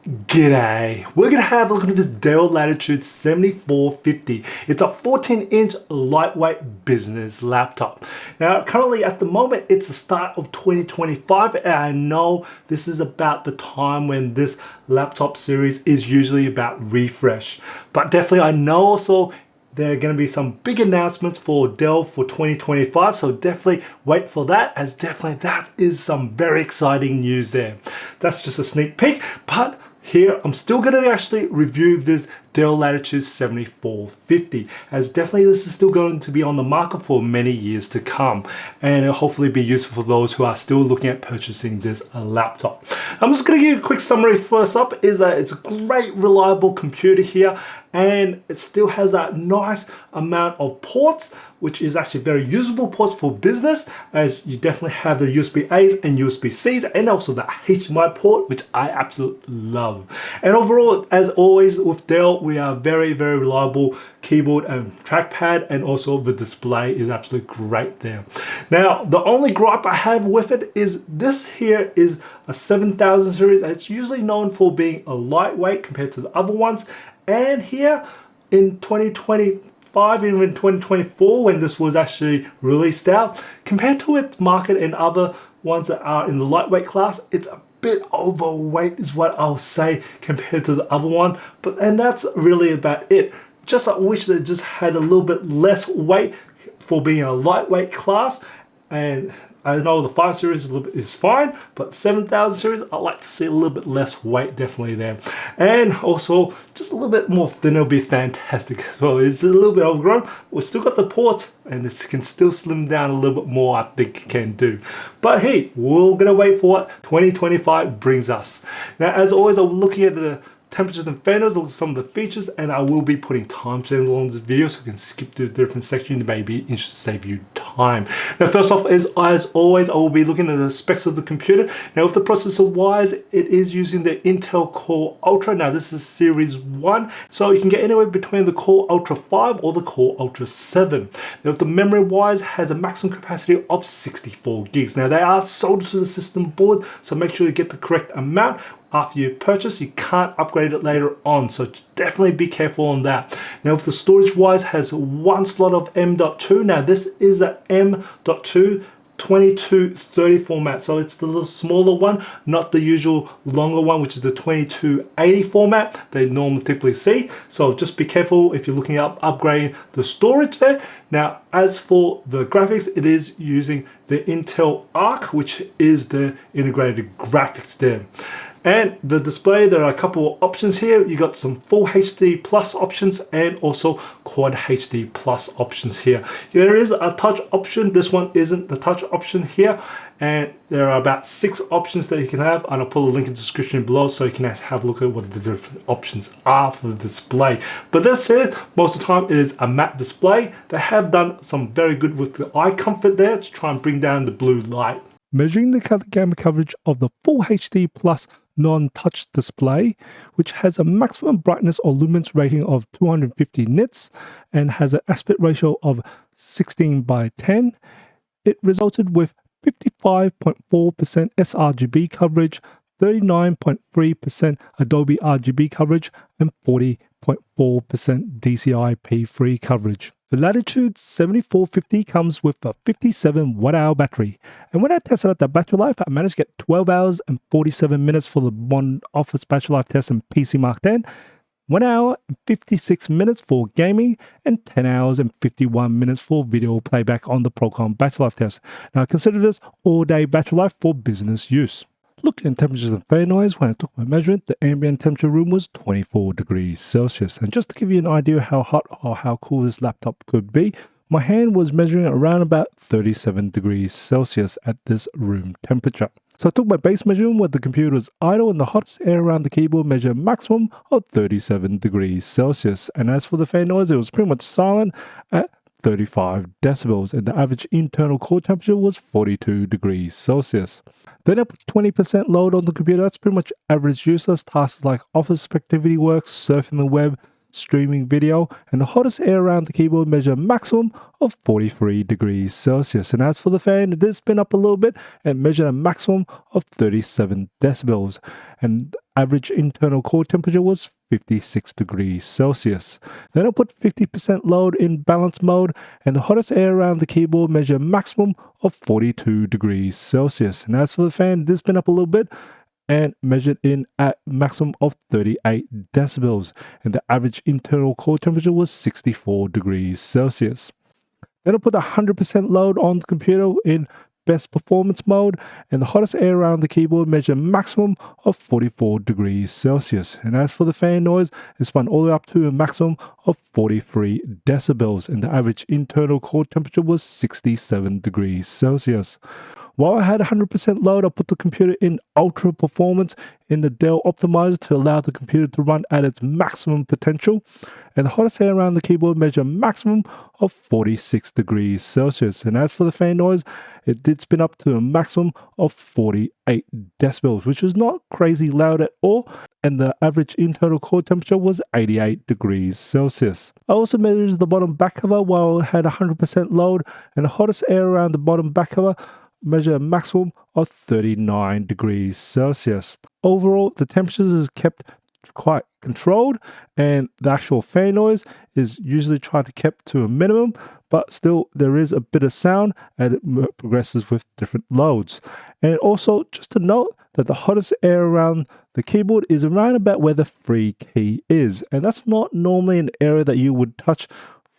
G'day! We're going to have a look at this Dell Latitude 7450. It's a 14-inch lightweight business laptop. Now, currently at the moment, it's the start of 2025, and I know this is about the time when this laptop series is usually about refresh. But definitely, I know also there are going to be some big announcements for Dell for 2025, so definitely wait for that, as definitely that is some very exciting news there. That's just a sneak peek, but here, I'm still going to actually review this Dell Latitude 7450, as definitely this is still going to be on the market for many years to come, and it'll hopefully be useful for those who are still looking at purchasing this laptop. I'm just going to give you a quick summary. First up is that it's a great reliable computer here, and it still has that nice amount of ports, which is actually very usable ports for business, as you definitely have the USB-A's and USB-C's, and also the HDMI port, which I absolutely love. And overall, as always with Dell, we are very reliable keyboard and trackpad, and also the display is absolutely great there. Now, the only gripe I have with it is this here is a 7000 series. It's usually known for being a lightweight compared to the other ones. And here in 2025, even in 2024, when this was actually released out, compared to its market and other ones that are in the lightweight class, it's a bit overweight is what I'll say compared to the other one. And that's really about it. Just I wish that it just had a little bit less weight for being a lightweight class. And I know the 5 series is fine, but 7000 series, I like to see a little bit less weight definitely there. And also, just a little bit more thinner would be fantastic as well. It's a little bit overgrown. We've still got the ports, and this can still slim down a little bit more, I think it can do. But hey, we're going to wait for what 2025 brings us. Now, as always, I'm looking at the temperatures and fan notes, look at some of the features, and I will be putting timestamps along this video so you can skip to different sections. It may be interesting to save you time. Now, first off, as always, I will be looking at the specs of the computer. Now, with the processor wise, it is using the Intel Core Ultra. Now, this is Series 1, so you can get anywhere between the Core Ultra 5 or the Core Ultra 7. Now, the memory wise has a maximum capacity of 64 gigs. Now, they are sold to the system board, so make sure you get the correct amount. After you purchase, you can't upgrade it later on, so definitely be careful on that. Now, if the storage wise has one slot of M.2, now this is a M.2 2230 format, so it's the little smaller one, not the usual longer one, which is the 2280 format they normally typically see. So just be careful if you're looking at upgrading the storage there. Now, as for the graphics, it is using the Intel Arc, which is the integrated graphics there. And the display, there are a couple of options here. You got some full HD plus options and also quad HD plus options here. There is a touch option. This one isn't the touch option here. And there are about 6 options that you can have, and I'll put a link in the description below so you can have a look at what the different options are for the display. But that said, most of the time it is a matte display. They have done some very good with the eye comfort there to try and bring down the blue light. Measuring the color gamma coverage of the full HD plus non-touch display, which has a maximum brightness or lumens rating of 250 nits and has an aspect ratio of 16:10, it resulted with 55.4% sRGB coverage, 39.3% Adobe RGB coverage, and 40.4% DCI-P3 coverage. The Latitude 7450 comes with a 57 watt-hour battery, and when I tested out the battery life, I managed to get 12 hours and 47 minutes for the one office battery life test in PC Mark 10, 1 hour and 56 minutes for gaming, and 10 hours and 51 minutes for video playback on the Procom battery life test. Now, consider this all-day battery life for business use. Looking at temperatures and fan noise, when I took my measurement, the ambient temperature room was 24 degrees Celsius. And just to give you an idea how hot or how cool this laptop could be, my hand was measuring around about 37 degrees Celsius at this room temperature. So I took my base measurement where the computer was idle and the hottest air around the keyboard measured a maximum of 37 degrees Celsius. And as for the fan noise, it was pretty much silent at 35 decibels, and the average internal core temperature was 42 degrees Celsius. Then I put 20% load on the computer. That's pretty much average useless tasks like office activity work, surfing the web, streaming video, and the hottest air around the keyboard measured a maximum of 43 degrees Celsius. And as for the fan, it did spin up a little bit and measured a maximum of 37 decibels. And average internal core temperature was 56 degrees Celsius. Then I put 50% load in balance mode, and the hottest air around the keyboard measured a maximum of 42 degrees Celsius. And as for the fan, this been up a little bit and measured in at maximum of 38 decibels, and the average internal core temperature was 64 degrees Celsius. Then I put 100% load on the computer in best performance mode, and the hottest air around the keyboard measured a maximum of 44 degrees Celsius. And as for the fan noise, it spun all the way up to a maximum of 43 decibels, and the average internal core temperature was 67 degrees Celsius. While I had 100% load, I put the computer in ultra performance in the Dell optimizer to allow the computer to run at its maximum potential. And the hottest air around the keyboard measured a maximum of 46 degrees Celsius. And as for the fan noise, it did spin up to a maximum of 48 decibels, which was not crazy loud at all. And the average internal core temperature was 88 degrees Celsius. I also measured the bottom back cover while I had 100% load, and the hottest air around the bottom back cover measure a maximum of 39 degrees Celsius. Overall, the temperatures is kept quite controlled, and the actual fan noise is usually tried to keep to a minimum, but still there is a bit of sound and it progresses with different loads. And also just to note that the hottest air around the keyboard is around about where the free key is, and that's not normally an area that you would touch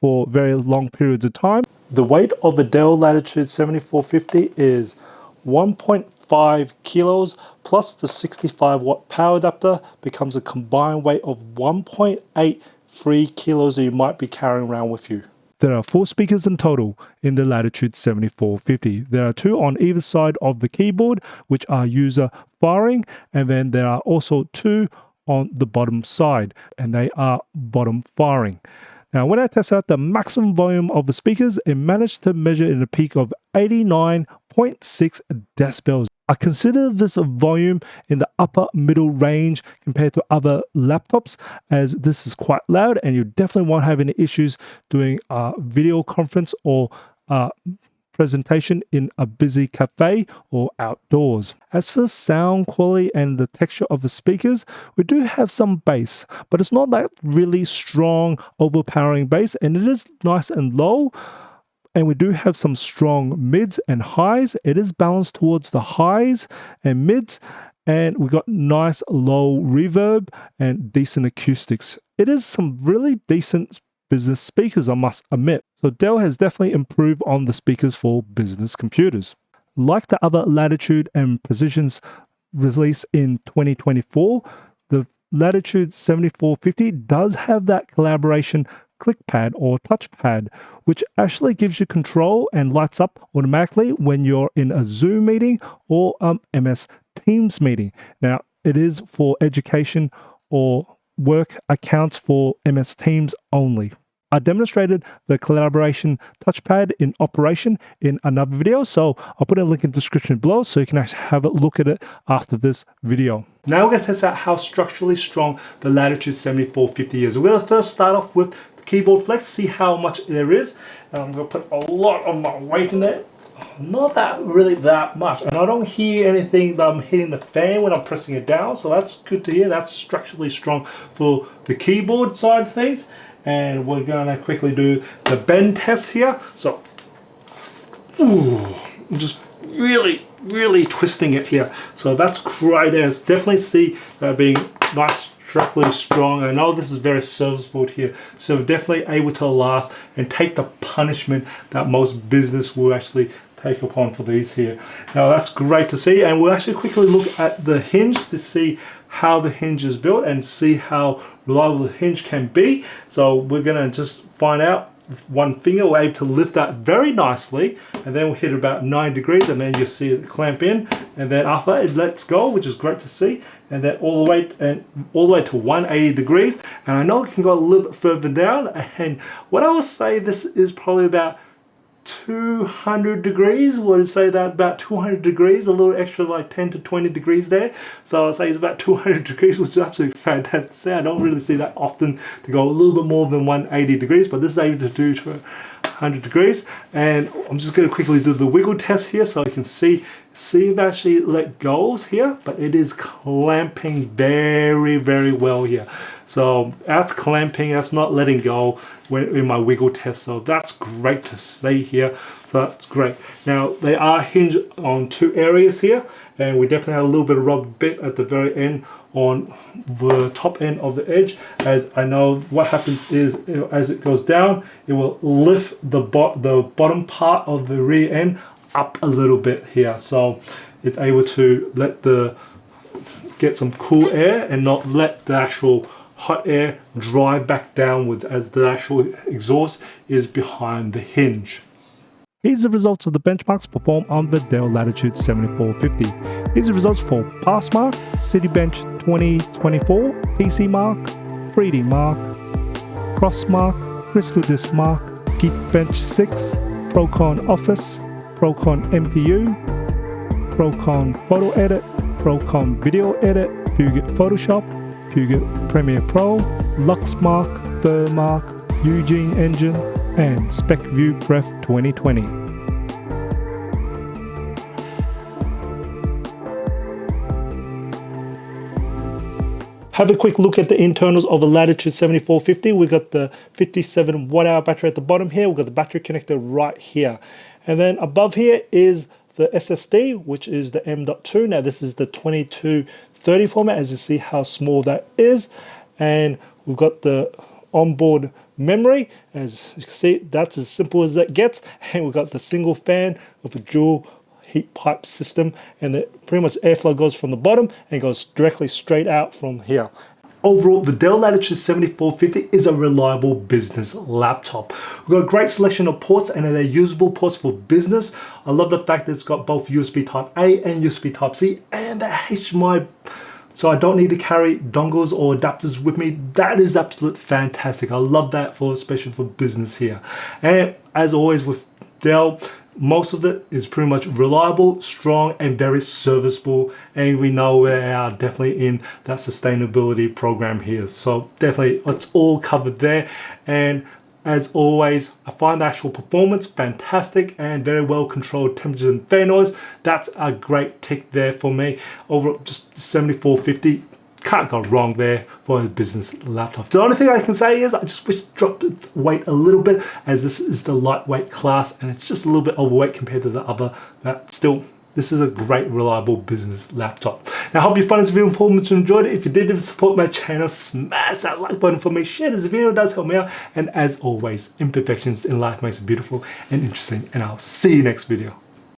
for very long periods of time. The weight of the Dell Latitude 7450 is 1.5 kilos plus the 65 watt power adapter becomes a combined weight of 1.83 kilos that you might be carrying around with you. There are 4 speakers in total in the Latitude 7450. There are 2 on either side of the keyboard, which are user firing, and then there are also 2 on the bottom side, and they are bottom firing. Now, when I tested out the maximum volume of the speakers, it managed to measure in a peak of 89.6 decibels. I consider this a volume in the upper middle range compared to other laptops, as this is quite loud and you definitely won't have any issues doing a video conference or presentation in a busy cafe or outdoors. As for the sound quality and the texture of the speakers, we do have some bass, but it's not that really strong, overpowering bass, and it is nice and low. And we do have some strong mids and highs. It is balanced towards the highs and mids, and we got nice low reverb and decent acoustics. It is some really decent business speakers, I must admit. So Dell has definitely improved on the speakers for business computers. Like the other Latitude and Precisions released in 2024, the Latitude 7450 does have that collaboration Clickpad or touchpad, which actually gives you control and lights up automatically when you're in a Zoom meeting or MS Teams meeting. Now, it is for education or work accounts for MS Teams only. I demonstrated the collaboration touchpad in operation in another video, so I'll put a link in the description below so you can actually have a look at it after this video. Now we're going to test out how structurally strong the Latitude 7450 is. We're going to first start off with the keyboard flex, see how much there is. And I'm going to put a lot of my weight in there. Not really that much, and I don't hear anything that I'm hitting the fan when I'm pressing it down, so that's good to hear. That's structurally strong for the keyboard side of things. And we're going to quickly do the bend test here. So, I'm just really twisting it here. So that's great. As definitely see that being nice, structurally strong. I know this is very serviceable here, so definitely able to last and take the punishment that most business will actually take upon for these here. Now that's great to see, and we'll actually quickly look at the hinge to see how the hinge is built and see how reliable the hinge can be. So we're gonna just find out with one finger. We're able to lift that very nicely, and then we'll hit about 9 degrees, and then you see it clamp in, and then after it lets go, which is great to see, and then all the way to 180 degrees. And I know it can go a little bit further down, and what I would say, this is probably about 200 degrees. Would say that about 200 degrees, a little extra like 10 to 20 degrees there. So I'll say it's about 200 degrees, which is absolutely fantastic to see. I don't really see that often to go a little bit more than 180 degrees, but this is able to do to 100 degrees. And I'm just going to quickly do the wiggle test here so you can see See if it actually let goes here, but it is clamping very, very well here. So that's clamping, that's not letting go when in my wiggle test. So that's great to see here. So that's great. Now they are hinged on two areas here, and we definitely have a little bit of rubber bit at the very end on the top end of the edge. As I know what happens is as it goes down, it will lift the bottom part of the rear end up a little bit here, so it's able to get some cool air and not let the actual hot air dry back downwards as the actual exhaust is behind the hinge. Here's the results of the benchmarks performed on the Dell Latitude 7450. These are results for Passmark, Citybench 2024, PC Mark, 3D Mark, Crossmark, Crystal Disk Mark, Geekbench 6, Procon Office, Procon MPU, Procon Photo Edit, Procon Video Edit, Puget Photoshop, Puget Premiere Pro, Luxmark, Thermark, Eugene Engine, and SpecView Pref 2020. Have a quick look at the internals of a Latitude 7450. We've got the 57 watt-hour battery at the bottom here. We've got the battery connector right here. And then above here is the SSD, which is the M.2. Now this is the 2230 format, as you see how small that is. And we've got the onboard memory. As you can see, that's as simple as that gets. And we've got the single fan with a dual heat pipe system, and pretty much airflow goes from the bottom and goes directly straight out from here. Overall, the Dell Latitude 7450 is a reliable business laptop. We've got a great selection of ports, and they're usable ports for business. I love the fact that it's got both USB Type A and USB Type C, and the HDMI, so I don't need to carry dongles or adapters with me. That is absolutely fantastic. I love that, especially for business here. And as always with Dell, most of it is pretty much reliable, strong, and very serviceable. And we know we are definitely in that sustainability program here. So definitely it's all covered there. And as always, I find the actual performance fantastic and very well controlled temperatures and fan noise. That's a great tick there for me. Over just 7450. Can't go wrong there for a business laptop. The only thing I can say is I just wish it dropped its weight a little bit, as this is the lightweight class and it's just a little bit overweight compared to the other. But still, this is a great, reliable business laptop. Now, I hope you found this video informative and enjoyed it. If you did, support my channel, smash that like button for me, share this video, it does help me out. And as always, imperfections in life makes it beautiful and interesting. And I'll see you next video.